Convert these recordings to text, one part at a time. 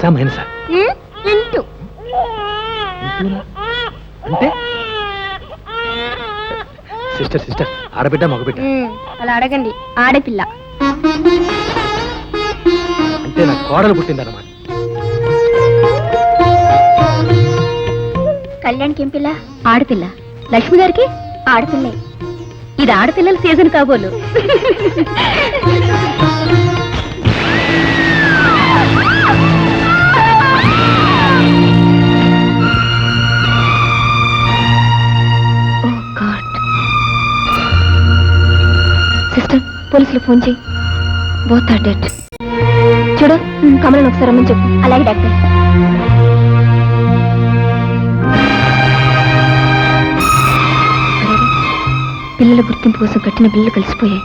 ప్లస్సా మైనసా? Into. అంటే sister sister, ఆడబిడ్డ మగబిడ్డ? అలా అడగండి, ఆడపిల్ల. అంటే నాకు కోడలు పుట్టిందన్నమాట. కళ్యాణ్కి ఏం పిల్ల? ఆడపిల్ల. లక్ష్మి గారికి ఆడపిల్లే. ఇది ఆడపిల్లల సీజన్ కాబోలు. సిస్టర్, పోలీసులు ఫోన్ చేయి. Both are dead. చూడు, కమలను ఒకసారి రమ్మని చెప్పు. అలాగే డాక్టర్. పిల్లల గుర్తింపు కోసం కట్టిన బిల్లులు కలిసిపోయాయి.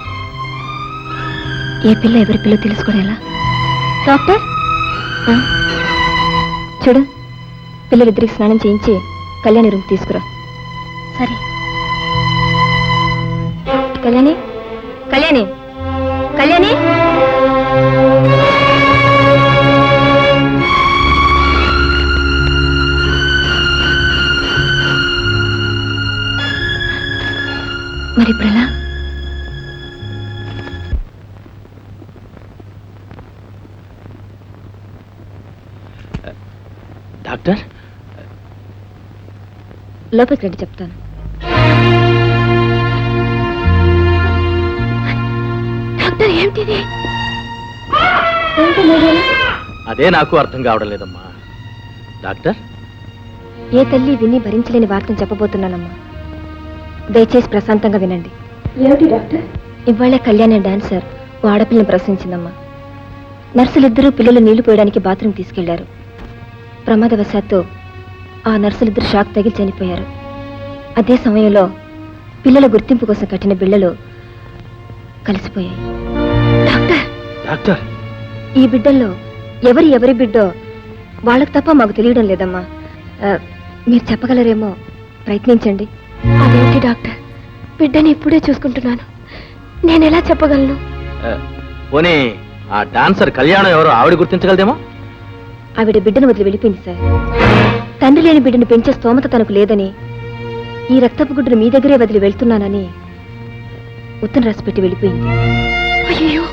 ఏ పిల్ల ఎవరి పిల్ల తెలుసుకోవడం ఎలా? డాక్టర్, చూడు, పిల్లలిద్దరికి స్నానం చేయించి కళ్యాణి రూమ్ తీసుకురా. సరే. కళ్యాణి, కళ్యాణి, కళ్యాణి. మరి ఇప్పుడు ఎలా? డాక్టర్, లోపలికి రండి, చెప్తాను. డాక్టర్, ఏమిటిది? అదే నాకు అర్థం కావడం లేదమ్మా. డాక్టర్, ఏ తల్లి విని భరించలేని వార్తను చెప్పబోతున్నానమ్మా. దయచేసి ప్రశాంతంగా వినండి. ఏమిటి డాక్టర్? ఇవాళే కళ్యాణి డాన్సర్ ఓ ఆడపిల్లని ప్రసవించిందమ్మా. నర్సులిద్దరూ పిల్లలు నీళ్లు పోయడానికి బాత్రూమ్ తీసుకెళ్లారు. ప్రమాదవశాత్తు ఆ నర్సులిద్దరు షాక్ తగిలి చనిపోయారు. అదే సమయంలో పిల్లల గుర్తింపు కోసం కట్టిన బిళ్ళలు కలిసిపోయాయి. డాక్టర్, డాక్టర్, ఈ బిడ్డల్లో ఎవరి బిడ్డో వాళ్ళకు తప్ప మాకు తెలియడం లేదమ్మా. మీరు చెప్పగలరేమో, ప్రయత్నించండి. అదేంటి డాక్టర్, బిడ్డని ఇప్పుడే చూసుకుంటున్నాను, నేను ఎలా చెప్పగలను? పోనీ ఆ డాన్సర్ కళ్యాణం ఎవరో ఆవిడ గుర్తించగలదేమో? ఆవిడ బిడ్డను వదిలి వెళ్ళిపోయింది సార్. తండ్రి లేని బిడ్డను పెంచే స్తోమత తనకు లేదని, ఈ రక్తపు గుడ్డును మీ దగ్గరే వదిలి వెళ్తున్నానని ఉత్తరం రాసి పెట్టి వెళ్ళిపోయింది. అయ్యో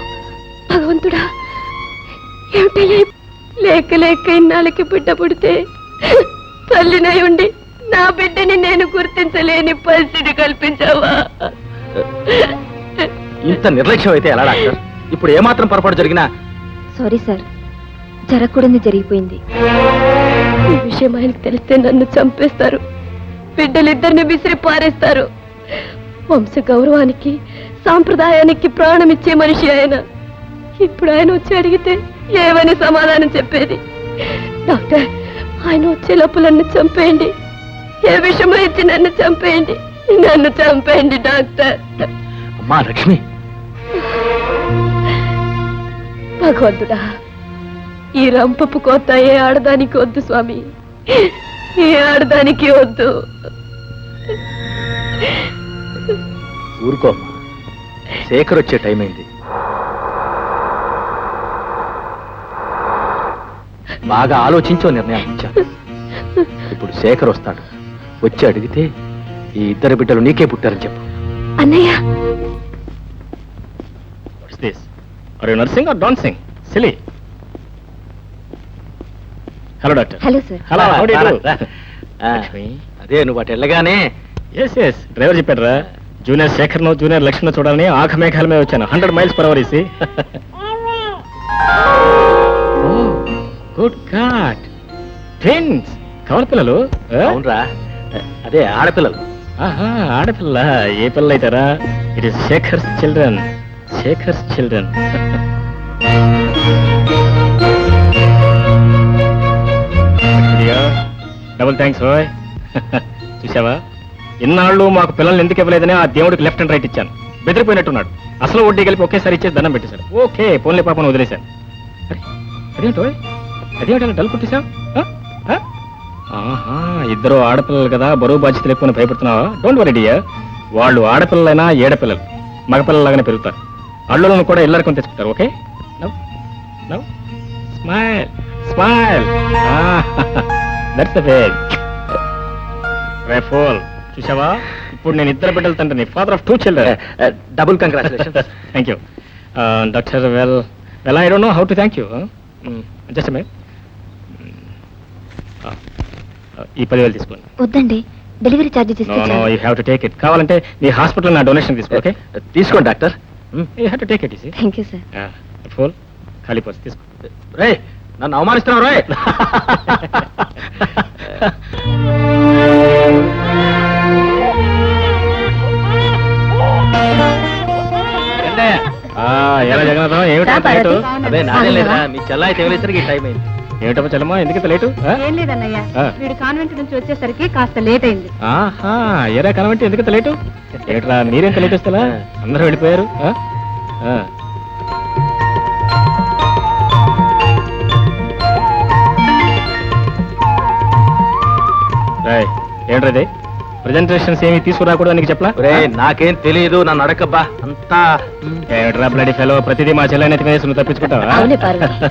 భగవంతుడా, ఏమిటయ్యా? లేక లేక ఇన్నాళ్ళకి బిడ్డ పుడితే తల్లినై ఉండి నా బిడ్డని నేను గుర్తించలేని పరిస్థితి కల్పించావా? ఇంత నిర్లక్ష్యం అయితే ఎలా డాక్టర్? ఇప్పుడు ఏమాత్రం పొరపాటు జరిగినా? సారీ సార్, జరగకూడదు జరిగిపోయింది. ఈ విషయం ఆయనకు తెలిస్తే నన్ను చంపేస్తారు, బిడ్డలిద్దరిని విసిరి పారేస్తారు. వంశ గౌరవానికి సాంప్రదాయానికి ప్రాణం ఇచ్చే మనిషి ఆయన. ఇప్పుడు ఆయన వచ్చి అడిగితే ఏమని సమాధానం చెప్పేది? డాక్టర్, ఆయన వచ్చే లోపు నన్ను చంపేయండి. ఏ విషయమో ఇచ్చి నన్ను చంపేయండి, నన్ను చంపేయండి డాక్టర్. అమ్మా లక్ష్మి. భగవంతుడా, ఈ రంపపు కోత ఏ ఆడదానికి వద్దు స్వామి, ఏ ఆడదానికి వద్దు. ఊరుకో, శేఖర్ వచ్చే టైం అయింది. బాగా ఆలోచించో నిర్ణయం ఇచ్చాను. ఇప్పుడు శేఖర్ వస్తాడు, వచ్చి అడిగితే ఈ ఇద్దరు బిడ్డలు నీకే పుట్టారని చెప్పు. అన్నయ్య, nursing or dancing? Silly. Hello doctor. Hello sir. Hello, అదే నువ్వు అటు వెళ్ళగానే డ్రైవర్ చెప్పాడు రా, జూనియర్ శేఖర్ ను జూనియర్ లక్ష్మణ్ చూడాలని ఆఖ మేఘాల మీద వచ్చాను. 100 miles per hour ఇసి. గుడ్ గాడ్, ట్విన్స్, కవల పిల్లలు. అవునరా, అదే ఆడపిల్లలు. ఆడపిల్ల. ఏ పిల్ల అయితారా? It is Shekhar's children. Shekhar's children. Double thanks boy. చూసావా, ఇన్నాళ్ళు మాకు పిల్లల్ని ఎందుకు ఇవ్వలేదని ఆ దేవుడికి లెఫ్ట్ అండ్ రైట్ ఇచ్చాను. బెదిరిపోయినట్టున్నాడు. అసలు వడ్డీ కలిపి ఒకేసారి ఇచ్చేసి దండం పెట్టేశాడు. ఓకే, పోన్లే పాపను వదిలేశాను. అదేంటో అదేంటో డల్ కుట్టేశావు? ఇద్దరు ఆడపిల్లలు కదా, బరువు బాధ్యతలు ఎక్కువ భయపడుతున్నావా? డోంట్ వరీ డియర్, వాళ్ళు ఆడపిల్లలైనా ఏడపిల్లలు మగపిల్లలాగానే పెరుగుతారు. అల్లులను కూడా ఇల్లరికం తెచ్చుకుంటారు. Okay, now now smile smile that's the way రేఫోల్ చూసావా ఇప్పుడు నేను ఇద్దరు బిడ్డల తండ్రిని father of 2 children double congratulation. Thank you doctor well I don't know how to thank you just మే ఈ 10,000 తీసుకోండి. వద్దండి, delivery charges no no you have to take it. కావాలంటే మీ హాస్పిటల్ నా డొనేషన్ తీసుకో. ఓకే తీసుకోండి doctor. You have to take it. Thank you sir. ఫోల్ ఖాళీ పర్స్ తీసుకో. రే నన్ను అవమానిస్తున్నావు రే. ఎలా జగన్నాథం ఏమిటా రా, లేటు? పార్వతి. అదే నాదే లేదా మీ చెల్లాయి తెగలేసరికి ఈ టైం అయింది. ఏమిటమ్మా చెల్లమ్మా ఎందుకంత లేటు? ఏం లేదన్నయ్య, ఆ. వీడు కాన్వెంట్ నుంచి వచ్చేసరికి కాస్త లేట్ అయింది. ఆహా ఎరా కనబట్టి ఎందుకంత లేటు? ఏమిట్రా మీరేంత లేట్ వస్తారా? అందరూ వెళ్ళిపోయారు. ఏంట్రది ప్రజెంటేషన్స్ ఏమి తీసుకురాకూడదు నీకు చెప్పలా? రే నాకేం తెలియదు, నన్ను అడగబ్బా అంతా. ఏమిట్రా బ్లడీ ఫెలో ప్రతిదీ మా చెల్లెని ఎత్తిమేసి నువ్వు తప్పించుకుంటావా? అవునే పార్వతి,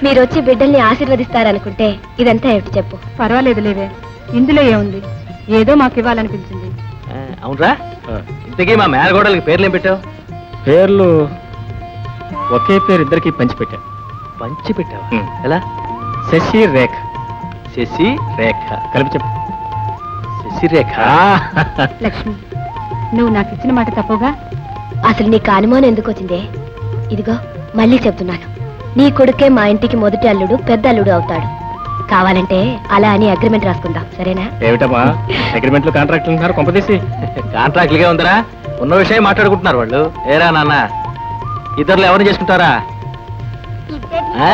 మీరు వచ్చి బిడ్డల్ని ఆశీర్వదిస్తారనుకుంటే ఇదంతా ఏమిటి చెప్పు. పర్వాలేదు లేవే, ఇందులో ఏముంది, ఏదో మాకు ఇవ్వాలనిపించింది. అవునరా, ఇంతకీ మా మేనగోడలకి పేర్లు ఏం పెట్టావు? పేర్లు ఒకే పేరు ఇద్దరికి పంచిపెట్టా. పంచి పెట్టావా? హ్మ్. ఎలా? శశి రేఖ. శశి రేఖ. కలిపి చెప్పు. శశి రేఖ. లక్ష్మి, నువ్వు నాకు ఇచ్చిన మాట తప్పుగా. అసలు నీకు అనుమానం ఎందుకు వచ్చిందే? ఇదిగో మళ్ళీ చెప్తున్నాను, నీ కొడుకే మా ఇంటికి మొదటి అల్లుడు, పెద్ద అల్లుడు అవుతాడు. కావాలంటే అలా అని అగ్రిమెంట్ రాసుకుందాం, సరేనా? ఏమిటమ్మా అగ్రిమెంట్లు కాంట్రాక్ట్లు ఉన్నారు కొంపదీసి? కాంట్రాక్ట్లుగా ఉందరా, ఉన్న విషయం మాట్లాడుకుంటున్నారు వాళ్ళు. ఏరా నాన్న, ఇద్దరులో ఎవరిని చేసుకుంటారా? ఆ?